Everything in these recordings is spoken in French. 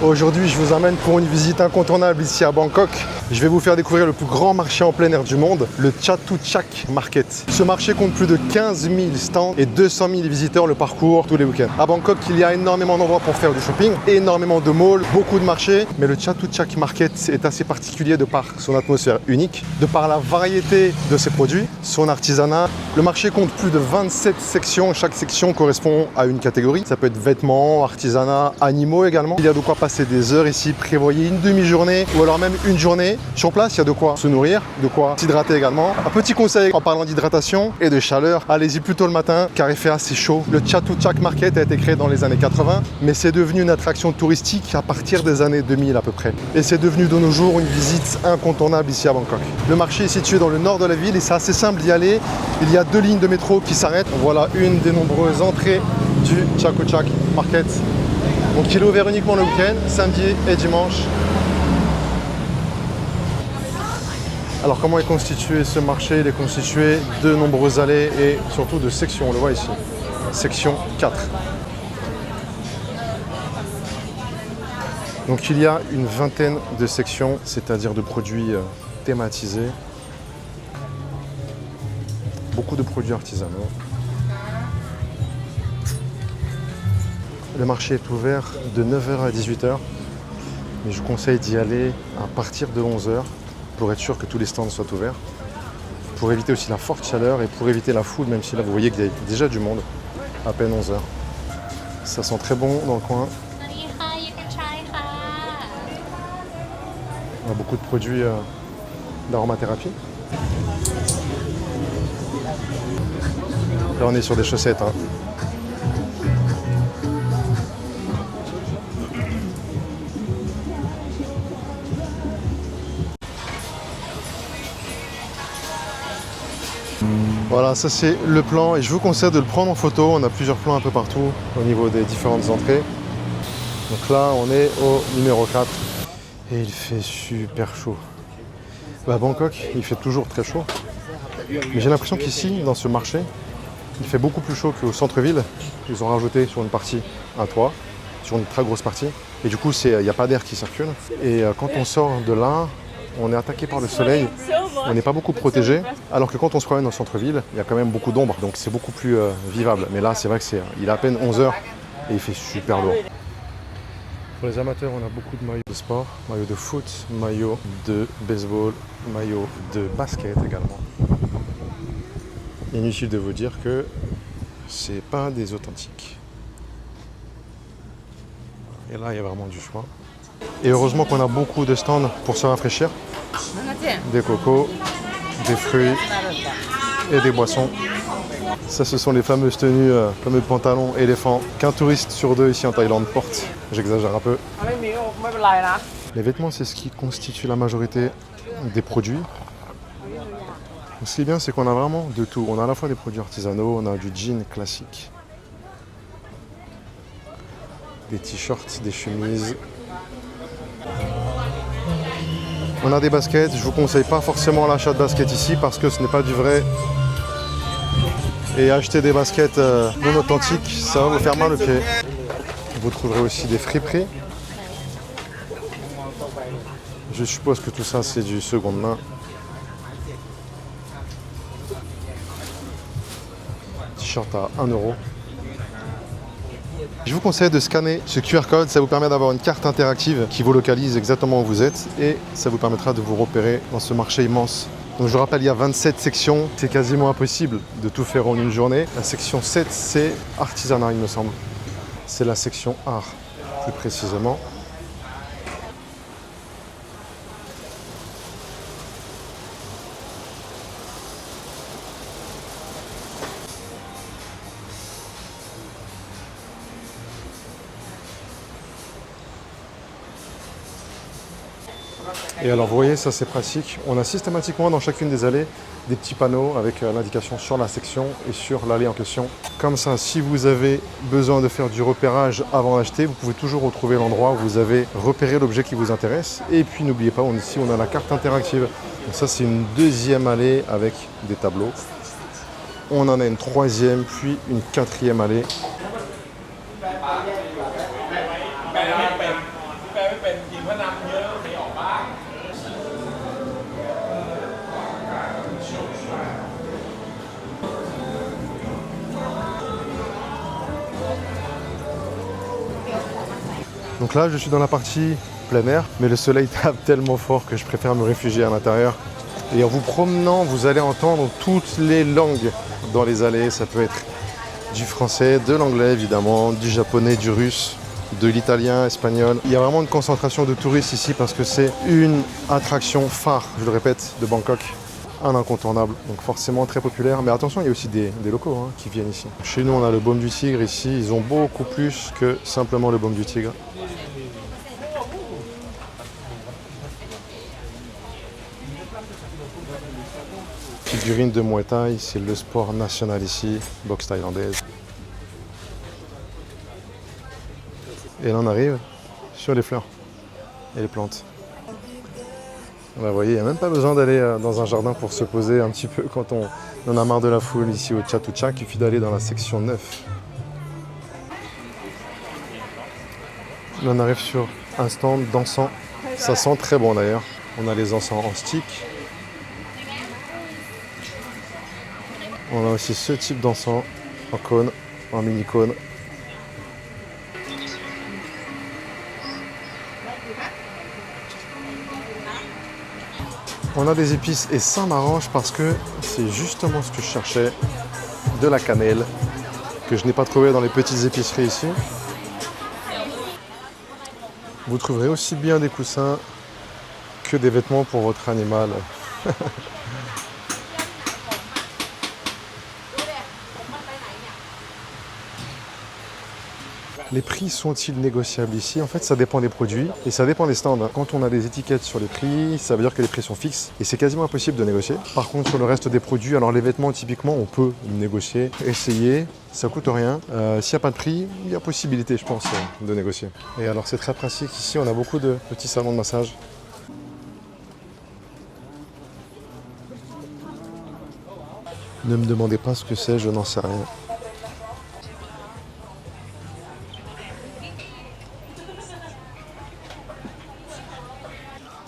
Aujourd'hui, je vous emmène pour une visite incontournable ici à Bangkok. Je vais vous faire découvrir le plus grand marché en plein air du monde, le Chatuchak Market. Ce marché compte plus de 15 000 stands et 200 000 visiteurs le parcours tous les week-ends. À Bangkok, il y a énormément d'endroits pour faire du shopping, énormément de malls, beaucoup de marchés, mais le Chatuchak Market est assez particulier de par son atmosphère unique, de par la variété de ses produits, son artisanat. Le marché compte plus de 27 sections, chaque section correspond à une catégorie. Ça peut être vêtements, artisanat, animaux également. Il y a de quoi passer des heures ici, prévoyez une demi-journée ou alors même une journée. Sur place, il y a de quoi se nourrir, de quoi s'hydrater également. Un petit conseil en parlant d'hydratation et de chaleur, allez-y plutôt le matin car il fait assez chaud. Le Chatuchak Market a été créé dans les années 80, mais c'est devenu une attraction touristique à partir des années 2000 à peu près. Et c'est devenu de nos jours une visite incontournable ici à Bangkok. Le marché est situé dans le nord de la ville et c'est assez simple d'y aller. Il y a 2 lignes de métro qui s'arrêtent. Voilà une des nombreuses entrées du Chatuchak Market. Donc il est ouvert uniquement le week-end, samedi et dimanche. Alors comment est constitué ce marché? Il est constitué de nombreuses allées et surtout de sections, on le voit ici. Section 4. Donc il y a une vingtaine de sections, c'est-à-dire de produits thématisés. Beaucoup de produits artisanaux. Le marché est ouvert de 9h à 18h, mais je vous conseille d'y aller à partir de 11h pour être sûr que tous les stands soient ouverts, pour éviter aussi la forte chaleur et pour éviter la foule, même si là vous voyez qu'il y a déjà du monde, à peine 11h. Ça sent très bon dans le coin. On a beaucoup de produits d'aromathérapie. Là on est sur des chaussettes. Voilà, ça c'est le plan et je vous conseille de le prendre en photo. On a plusieurs plans un peu partout au niveau des différentes entrées. Donc là, on est au numéro 4 et il fait super chaud. À Bangkok, il fait toujours très chaud. Mais j'ai l'impression qu'ici, dans ce marché, il fait beaucoup plus chaud qu'au centre-ville. Ils ont rajouté sur une partie un toit, sur une très grosse partie. Et du coup, il n'y a pas d'air qui circule. Et quand on sort de là, on est attaqué par le soleil. On n'est pas beaucoup protégé, alors que quand on se promène au centre-ville, il y a quand même beaucoup d'ombre, donc c'est beaucoup plus vivable. Mais là, c'est vrai qu'il est à peine 11h et il fait super lourd. Pour les amateurs, on a beaucoup de maillots de sport, maillots de foot, maillots de baseball, maillots de basket également. Inutile de vous dire que c'est pas des authentiques. Et là, il y a vraiment du choix. Et heureusement qu'on a beaucoup de stands pour se rafraîchir. Des cocos, des fruits et des boissons. Ça, ce sont les fameuses tenues, fameux pantalons éléphants qu'un touriste sur 2 ici en Thaïlande porte. J'exagère un peu. Les vêtements, c'est ce qui constitue la majorité des produits. Ce qui est bien, c'est qu'on a vraiment de tout. On a à la fois des produits artisanaux, on a du jean classique, des t-shirts, des chemises. On a des baskets, je ne vous conseille pas forcément l'achat de baskets ici parce que ce n'est pas du vrai. Et acheter des baskets non authentiques, ça va vous faire mal aux pieds. Vous trouverez aussi des friperies. Je suppose que tout ça c'est du seconde main. T-shirt à 1 €. Je vous conseille de scanner ce QR code, ça vous permet d'avoir une carte interactive qui vous localise exactement où vous êtes et ça vous permettra de vous repérer dans ce marché immense. Donc je rappelle, il y a 27 sections, c'est quasiment impossible de tout faire en une journée. La section 7, c'est artisanat, il me semble. C'est la section art, plus précisément. Et alors vous voyez, ça c'est pratique. On a systématiquement dans chacune des allées des petits panneaux avec l'indication sur la section et sur l'allée en question. Comme ça, si vous avez besoin de faire du repérage avant d'acheter, vous pouvez toujours retrouver l'endroit où vous avez repéré l'objet qui vous intéresse. Et puis n'oubliez pas, ici on a la carte interactive. Donc ça c'est une deuxième allée avec des tableaux. On en a une troisième, puis une quatrième allée. Donc là, je suis dans la partie plein air, mais le soleil tape tellement fort que je préfère me réfugier à l'intérieur. Et en vous promenant, vous allez entendre toutes les langues dans les allées. Ça peut être du français, de l'anglais évidemment, du japonais, du russe, de l'italien, espagnol. Il y a vraiment une concentration de touristes ici parce que c'est une attraction phare, je le répète, de Bangkok. Un incontournable, donc forcément très populaire. Mais attention, il y a aussi des locaux hein, qui viennent ici. Chez nous, on a le baume du tigre. Ici, ils ont beaucoup plus que simplement le baume du tigre. Figurine de Muay Thai, c'est le sport national ici, boxe thaïlandaise. Et là, on arrive sur les fleurs et les plantes. Là, vous voyez, il n'y a même pas besoin d'aller dans un jardin pour se poser un petit peu quand on en a marre de la foule ici au Chatuchak. Il suffit d'aller dans la section 9. Là, on arrive sur un stand d'encens. Ça sent très bon d'ailleurs. On a les encens en stick. On a aussi ce type d'encens en cône, en mini cône. On a des épices et ça m'arrange parce que c'est justement ce que je cherchais, de la cannelle, que je n'ai pas trouvé dans les petites épiceries ici. Vous trouverez aussi bien des coussins que des vêtements pour votre animal. Les prix sont-ils négociables ici? En fait, ça dépend des produits et ça dépend des stands. Quand on a des étiquettes sur les prix, ça veut dire que les prix sont fixes et c'est quasiment impossible de négocier. Par contre, sur le reste des produits, alors les vêtements, typiquement, on peut négocier, essayer, ça coûte rien. S'il n'y a pas de prix, il y a possibilité, je pense, de négocier. Et alors, c'est très pratique. Ici, on a beaucoup de petits salons de massage. Ne me demandez pas ce que c'est, je n'en sais rien.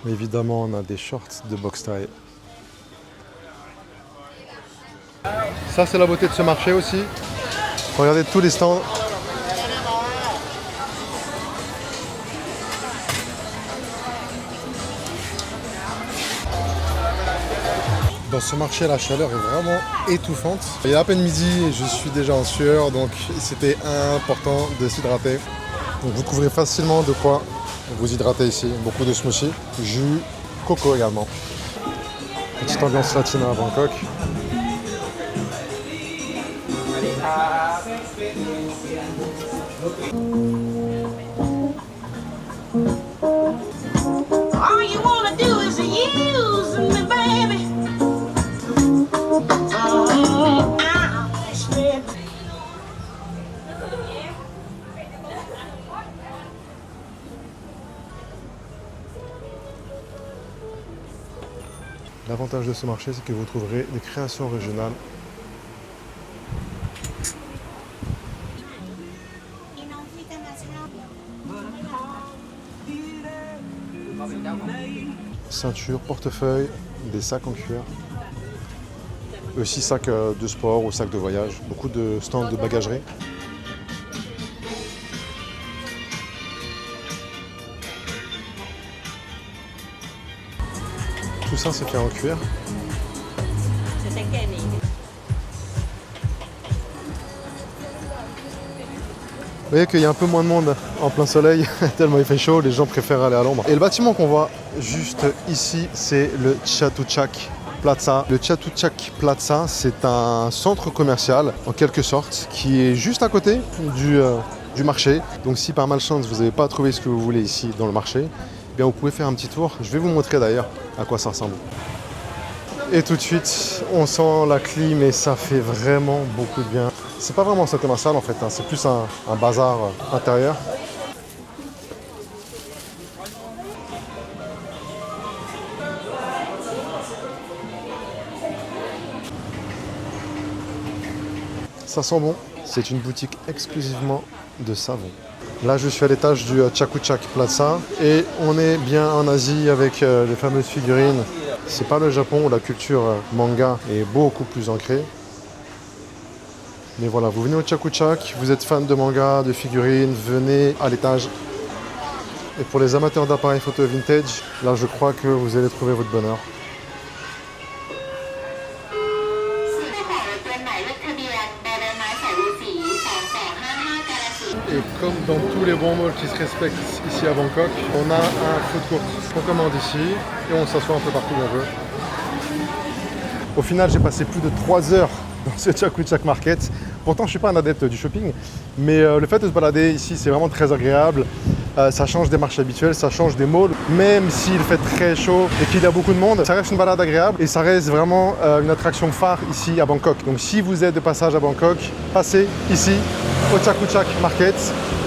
Évidemment, on a des shorts de boxe thaï. Ça, c'est la beauté de ce marché aussi. Regardez tous les stands. Dans ce marché, la chaleur est vraiment étouffante. Il est à peine midi et je suis déjà en sueur, donc c'était important de s'hydrater. Donc vous trouverez facilement de quoi vous hydrater ici. Beaucoup de smoothies, jus, coco également. Petite ambiance latine à Bangkok. All you wanna do is use me, baby. L'avantage de ce marché, c'est que vous trouverez des créations régionales. Ceinture, portefeuille, des sacs en cuir. Aussi sacs de sport ou sacs de voyage. Beaucoup de stands de bagagerie. Tout ça, c'est fait en cuir. Vous voyez qu'il y a un peu moins de monde en plein soleil, tellement il fait chaud, les gens préfèrent aller à l'ombre. Et le bâtiment qu'on voit juste ici, c'est le Chatuchak Plaza. Le Chatuchak Plaza, c'est un centre commercial, en quelque sorte, qui est juste à côté du marché. Donc si par malchance, vous n'avez pas trouvé ce que vous voulez ici dans le marché, eh bien vous pouvez faire un petit tour. Je vais vous montrer d'ailleurs à quoi ça ressemble. Et tout de suite, on sent la clim et ça fait vraiment beaucoup de bien. C'est pas vraiment un centre commercial en fait, hein. C'est plus un bazar intérieur. Ça sent bon. C'est une boutique exclusivement de savon. Là, je suis à l'étage du Chatuchak Plaza et on est bien en Asie avec les fameuses figurines. C'est pas le Japon où la culture manga est beaucoup plus ancrée. Mais voilà, vous venez au Chatuchak, vous êtes fan de manga, de figurines, venez à l'étage. Et pour les amateurs d'appareils photo vintage, là, je crois que vous allez trouver votre bonheur. Et comme dans tous les bons malls qui se respectent ici à Bangkok, on a un food court qu'on commande ici et on s'assoit un peu partout où on veut. Au final, j'ai passé plus de 3 heures dans ce Chatuchak Market. Pourtant, je ne suis pas un adepte du shopping, mais le fait de se balader ici, c'est vraiment très agréable. Ça change des marchés habituels, ça change des malls. Même s'il fait très chaud et qu'il y a beaucoup de monde, ça reste une balade agréable et ça reste vraiment une attraction phare ici à Bangkok. Donc si vous êtes de passage à Bangkok, passez ici au Chatuchak Market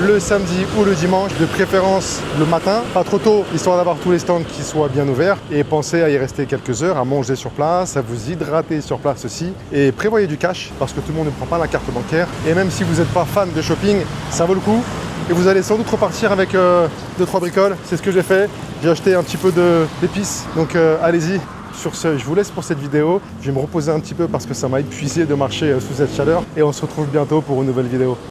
le samedi ou le dimanche, de préférence le matin, pas trop tôt, histoire d'avoir tous les stands qui soient bien ouverts. Et pensez à y rester quelques heures, à manger sur place, à vous hydrater sur place aussi. Et prévoyez du cash parce que tout le monde ne prend pas la carte bancaire. Et même si vous n'êtes pas fan de shopping, ça vaut le coup. Et vous allez sans doute repartir avec 2-3 bricoles. C'est ce que j'ai fait. J'ai acheté un petit peu d'épices. Donc allez-y. Sur ce, je vous laisse pour cette vidéo. Je vais me reposer un petit peu parce que ça m'a épuisé de marcher sous cette chaleur. Et on se retrouve bientôt pour une nouvelle vidéo.